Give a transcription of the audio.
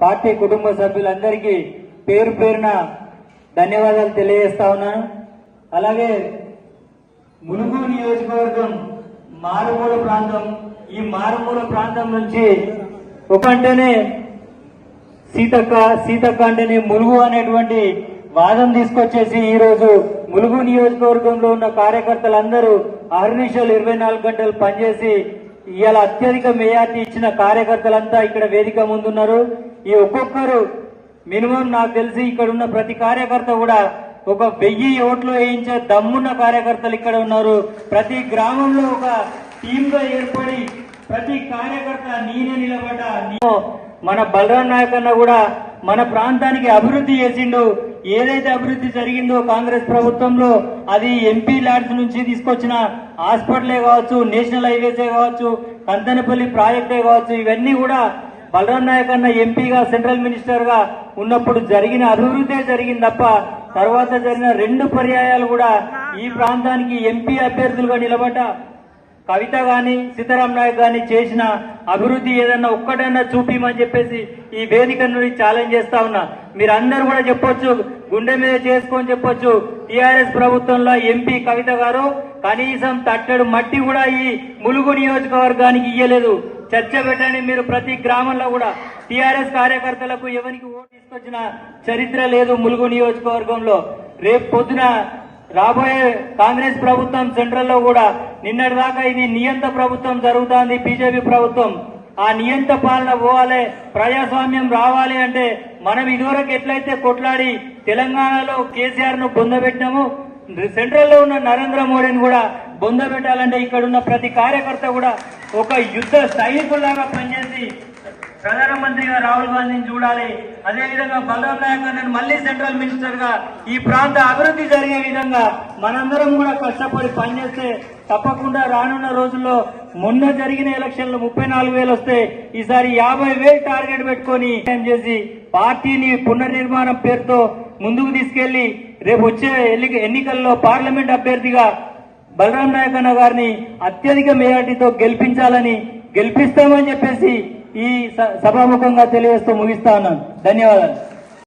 Party కుటుంబ సభ్యులందరికీ పేరు పేరున ధన్యవాదాలు తెలియజేస్తా ఉన్నాను. అలాగే ములుగు నియోజకవర్గం మారుమూల ప్రాంతం. ఈ మారుమూల ప్రాంతం నుంచి ఒకంటేనే సీతక్క అంటేనే ములుగు అనేటువంటి వాదం తీసుకొచ్చేసి ఈ రోజు ములుగు నియోజకవర్గంలో ఉన్న కార్యకర్తలందరూ అహర్నిశలు 24 గంటలు పనిచేసి ఇవాళ అత్యధిక మెజార్టీ ఇచ్చిన కార్యకర్తలంతా ఇక్కడ వేదిక ముందున్నారు. ఈ ఒక్కొక్కరు మినిమం నాకు తెలిసి ఇక్కడ ఉన్న ప్రతి కార్యకర్త కూడా ఒక 1000 ఓట్లు వేయించే దమ్మున్న కార్యకర్తలు ఇక్కడ ఉన్నారు. ప్రతి గ్రామంలో ఒక టీమ్ గా ఏర్పడి ప్రతి కార్యకర్త నేనే నిలబడ్డా. మన బలరాం నాయక్ అన్న కూడా మన ప్రాంతానికి అభివృద్ధి చేసిండు. ఏదైతే అభివృద్ధి జరిగిందో కాంగ్రెస్ ప్రభుత్వంలో అది ఎంపీ ల్యాడ్స్ నుంచి తీసుకొచ్చిన హాస్పిటలే కావచ్చు, నేషనల్ హైవేసే కావచ్చు, కంతనపల్లి ప్రాజెక్టే కావచ్చు, ఇవన్నీ కూడా బలరాం నాయక్ అన్న ఎంపీగా సెంట్రల్ మినిస్టర్ గా ఉన్నప్పుడు జరిగిన అభివృద్ధి జరిగింది తప్ప తర్వాత జరిగిన 2 పర్యాయాలు కూడా ఈ ప్రాంతానికి ఎంపీ అభ్యర్థులుగా నిలబడ్డ కవిత గాని సీతారాం నాయక్ గాని చేసిన అభివృద్ధి ఏదన్నా ఒక్కటన్నా చూపిమని చెప్పేసి ఈ వేదిక నుండి ఛాలెంజ్ చేస్తా ఉన్నా. మీరందరూ కూడా చెప్పొచ్చు, గుండె మీద చేసుకొని చెప్పొచ్చు, టీఆర్ఎస్ ప్రభుత్వంలో ఎంపీ కవిత గారు కనీసం తట్టడు మట్టి కూడా ఈ ములుగు నియోజకవర్గానికి ఇయ్యలేదు. చర్చ పెట్టండి మీరు. ప్రతి గ్రామంలో కూడా టీఆర్ఎస్ కార్యకర్తలకు ఎవరికి ఓటు తీసుకొచ్చిన చరిత్ర లేదు ములుగు నియోజకవర్గంలో. రేపు పొద్దున రాబోయే కాంగ్రెస్ ప్రభుత్వం సెంట్రల్లో కూడా నిన్నటి దాకా ఇది నియంత ప్రభుత్వం జరుగుతోంది, బీజేపీ ప్రభుత్వం. ఆ నియంత పాలన పోవాలి, ప్రజాస్వామ్యం రావాలి అంటే మనం ఇదివరకు ఎట్లయితే కొట్లాడి తెలంగాణలో కేసీఆర్ ను పొందబెట్టాము, సెంట్రల్లో ఉన్న నరేంద్ర మోడీని కూడా పొందబెట్టాలంటే ఇక్కడ ఉన్న ప్రతి కార్యకర్త కూడా ఒక యుద్ధ సైనికుల్లాగా పనిచేసి ప్రధానమంత్రిగా రాహుల్ గాంధీని చూడాలి. అదేవిధంగా బలరాం నాయక్ అన్నను మళ్లీ సెంట్రల్ మినిస్టర్ గా ఈ ప్రాంత అభివృద్ధి జరిగే విధంగా మనందరం కూడా కష్టపడి పనిచేస్తే తప్పకుండా రానున్న రోజుల్లో మొన్న జరిగిన ఎలక్షన్లు 34,000 వస్తే ఈసారి 50,000 టార్గెట్ పెట్టుకొని చేసి పార్టీని పునర్నిర్మాణం పేరుతో ముందుకు తీసుకెళ్లి రేపు వచ్చే ఎన్నికల్లో పార్లమెంట్ అభ్యర్థిగా బలరాం నాయక్ అన్న గారిని అత్యధిక మెజార్టీతో గెలిపిస్తామని చెప్పేసి ఈ సభాముఖంగా తెలియజేస్తూ ముగిస్తా ఉన్నాను. ధన్యవాదాలు.